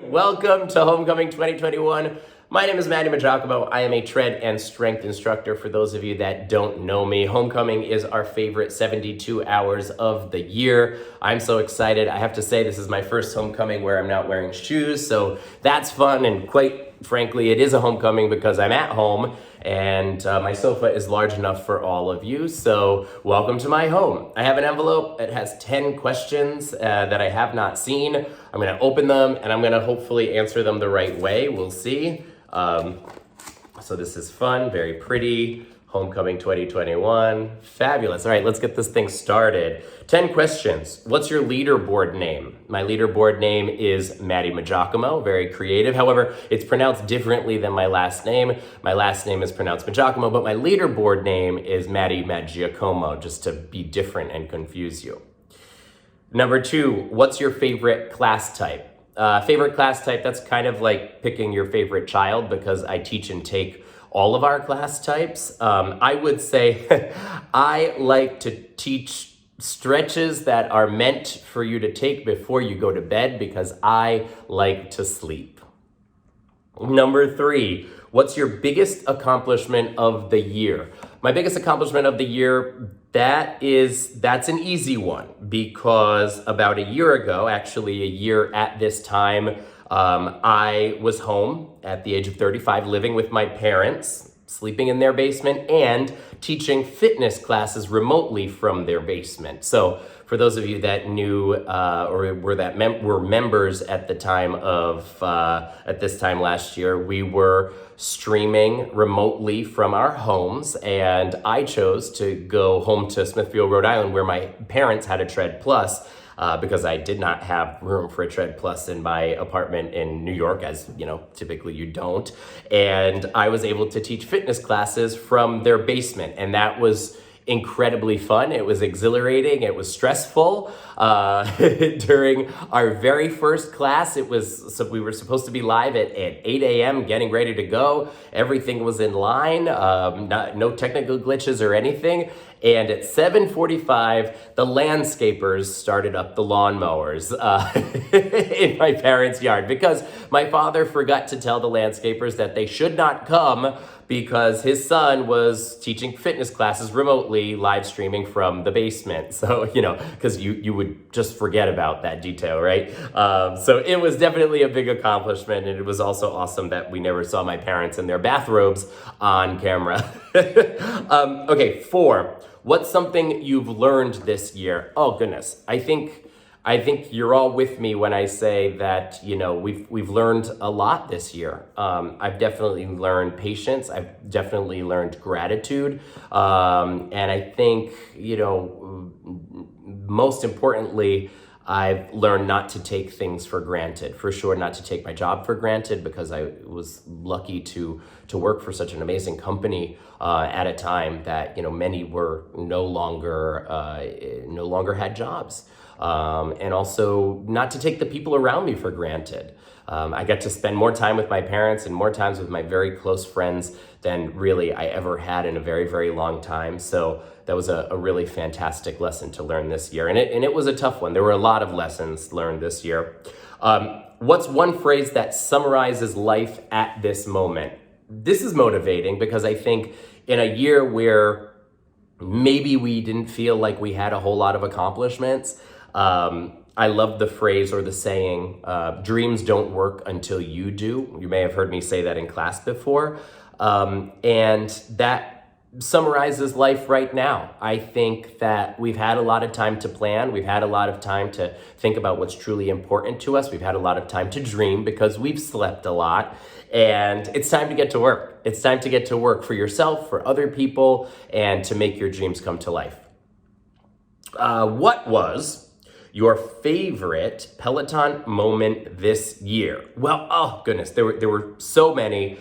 Welcome to Homecoming 2021. My name is Matty Maggiacomo. I am a tread and strength instructor. For those of you that don't know me, Homecoming is our favorite 72 hours of the year. I'm so excited. I have to say this is my first homecoming where I'm not wearing shoes, so that's fun, and quite frankly, it is a homecoming because I'm at home and my sofa is large enough for all of you. So welcome to my home. I have an envelope. It has 10 questions that I have not seen. I'm gonna open them and I'm gonna hopefully answer them the right way. We'll see. So this is fun, very pretty. Homecoming 2021, fabulous. All right, let's get this thing started. 10 questions. What's your leaderboard name? My leaderboard name is Matty Maggiacomo, very creative. However, it's pronounced differently than my last name. My last name is pronounced Maggiacomo, but my leaderboard name is Matty Maggiacomo, just to be different and confuse you. Number 2, what's your favorite class type? Favorite class type, that's kind of like picking your favorite child because I teach and take all of our class types. I would say I like to teach stretches that are meant for you to take before you go to bed because I like to sleep. Number 3, what's your biggest accomplishment of the year? My biggest accomplishment of the year, that's an easy one because about a year ago, actually a year at this time, I was home at the age of 35, living with my parents, sleeping in their basement, and teaching fitness classes remotely from their basement. So for those of you that knew or were members at the time of at this time last year, we were streaming remotely from our homes, and I chose to go home to Smithfield, Rhode Island, where my parents had a Tread Plus. Because I did not have room for a Tread Plus in my apartment in New York, as you know, typically you don't. And I was able to teach fitness classes from their basement, and that was incredibly fun. It was exhilarating. It was stressful. During our very first class, we were supposed to be live at 8 a.m. getting ready to go. Everything was in line, no technical glitches or anything. And at 7:45, the landscapers started up the lawnmowers in my parents' yard because my father forgot to tell the landscapers that they should not come because his son was teaching fitness classes remotely, live streaming from the basement. So, you know, because you would just forget about that detail, right? So it was definitely a big accomplishment, and it was also awesome that we never saw my parents in their bathrobes on camera. Okay, 4. What's something you've learned this year? Oh goodness, I think you're all with me when I say that, you know, we've learned a lot this year. I've definitely learned patience. I've definitely learned gratitude. And I think, you know, most importantly, I've learned not to take things for granted. For sure, not to take my job for granted because I was lucky to work for such an amazing company at a time that, you know, many were no longer had jobs. And also not to take the people around me for granted. I got to spend more time with my parents and more times with my very close friends than really I ever had in a very, very long time. So that was a really fantastic lesson to learn this year. And it was a tough one. There were a lot of lessons learned this year. What's one phrase that summarizes life at this moment? This is motivating because I think in a year where maybe we didn't feel like we had a whole lot of accomplishments, I love the phrase or the saying, dreams don't work until you do. You may have heard me say that in class before. And that summarizes life right now. I think that we've had a lot of time to plan. We've had a lot of time to think about what's truly important to us. We've had a lot of time to dream because we've slept a lot. And it's time to get to work. It's time to get to work for yourself, for other people, and to make your dreams come to life. What was your favorite Peloton moment this year? Well, oh goodness, there were so many.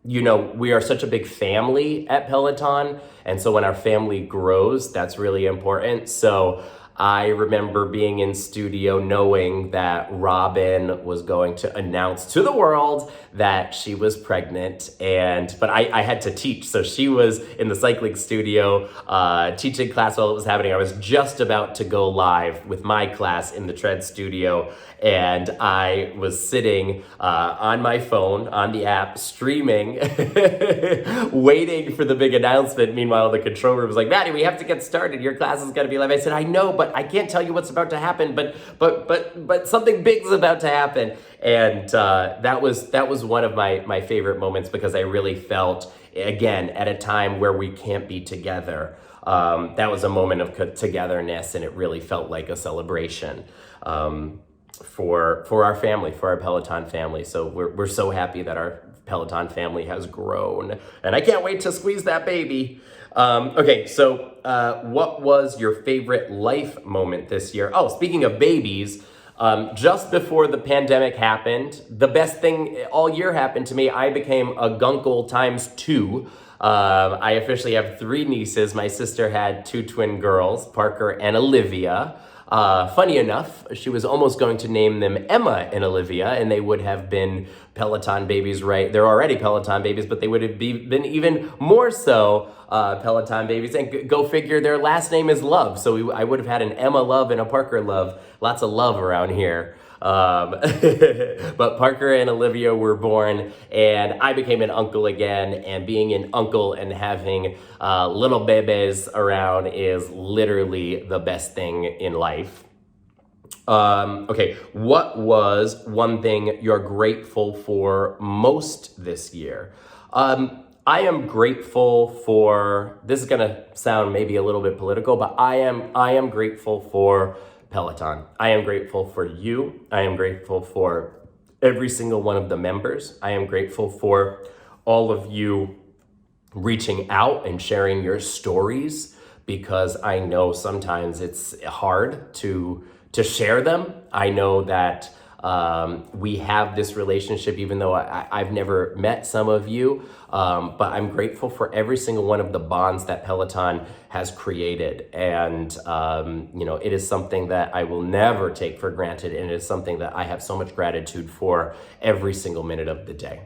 You know, we are such a big family at Peloton, and so when our family grows, that's really important. So I remember being in studio knowing that Robin was going to announce to the world that she was pregnant, but I had to teach. So she was in the cycling studio teaching class while it was happening. I was just about to go live with my class in the tread studio, and I was sitting on my phone, on the app, streaming, waiting for the big announcement. Meanwhile, the control room was like, Matty, we have to get started. Your class is gonna be live. I said, I know, but I can't tell you what's about to happen, but something big's about to happen. And that was one of my favorite moments, because I really felt, again, at a time where we can't be together, that was a moment of togetherness, and it really felt like a celebration for our family, for our Peloton family. So we're so happy that our Peloton family has grown, and I can't wait to squeeze that baby. Okay, so what was your favorite life moment this year? Oh, speaking of babies, just before the pandemic happened, the best thing all year happened to me. I became a gunkle times 2. I officially have 3 nieces. My sister had 2 twin girls, Parker and Olivia. Funny enough, she was almost going to name them Emma and Olivia, and they would have been Peloton babies, right? They're already Peloton babies, but they would have been even more so Peloton babies. And go figure, their last name is Love. So I would have had an Emma Love and a Parker Love. Lots of love around here. But Parker and Olivia were born, and I became an uncle again, and being an uncle and having little babies around is literally the best thing in life. Okay, what was one thing you're grateful for most this year? I am grateful for, this is gonna sound maybe a little bit political, but I am grateful for Peloton. I am grateful for you. I am grateful for every single one of the members. I am grateful for all of you reaching out and sharing your stories, because I know sometimes it's hard to share them. I know that we have this relationship, even though I've never met some of you, but I'm grateful for every single one of the bonds that Peloton has created. And, it is something that I will never take for granted, and it is something that I have so much gratitude for every single minute of the day.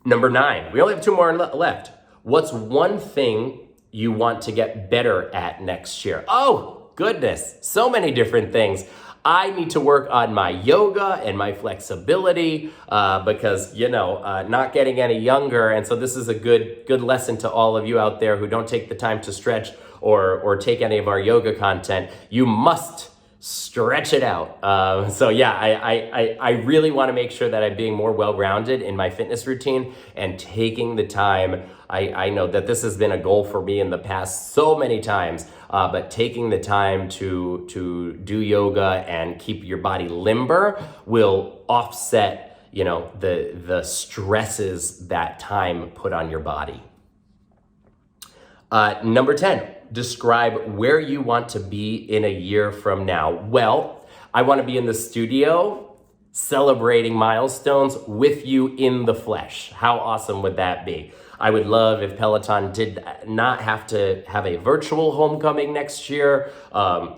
Number 9, we only have 2 more left. What's one thing you want to get better at next year? Oh, goodness, so many different things. I need to work on my yoga and my flexibility because, not getting any younger. And so this is a good lesson to all of you out there who don't take the time to stretch or take any of our yoga content. You must stretch it out. I really want to make sure that I'm being more well-rounded in my fitness routine and taking the time. I know that this has been a goal for me in the past so many times, but taking the time to do yoga and keep your body limber will offset, the stresses that time put on your body. Number 10, describe where you want to be in a year from now. Well, I want to be in the studio celebrating milestones with you in the flesh. How awesome would that be? I would love if Peloton did not have to have a virtual homecoming next year.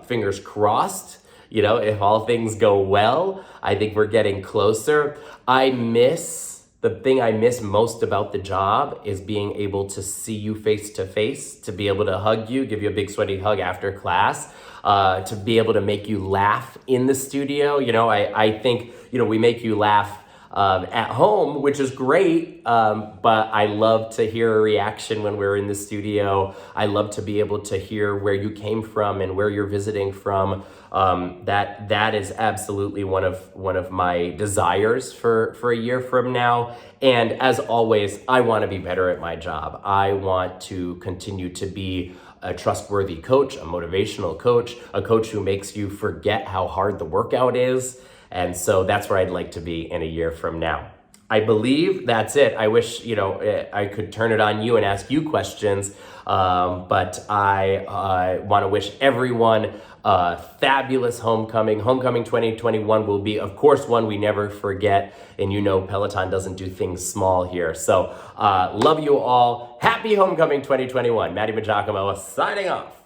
Fingers crossed, if all things go well. I think we're getting closer. The thing I miss most about the job is being able to see you face to face, to be able to hug you, give you a big sweaty hug after class, to be able to make you laugh in the studio. I think, we make you laugh at home, which is great, but I love to hear a reaction when we're in the studio. I love to be able to hear where you came from and where you're visiting from. That is absolutely one of my desires for a year from now. And as always, I want to be better at my job. I want to continue to be a trustworthy coach, a motivational coach, a coach who makes you forget how hard the workout is. And so that's where I'd like to be in a year from now. I believe that's it. I wish, I could turn it on you and ask you questions, but I want to wish everyone a fabulous homecoming. Homecoming 2021 will be, of course, one we never forget. And Peloton doesn't do things small here. So love you all. Happy homecoming 2021. Matty Maggiacomo signing off.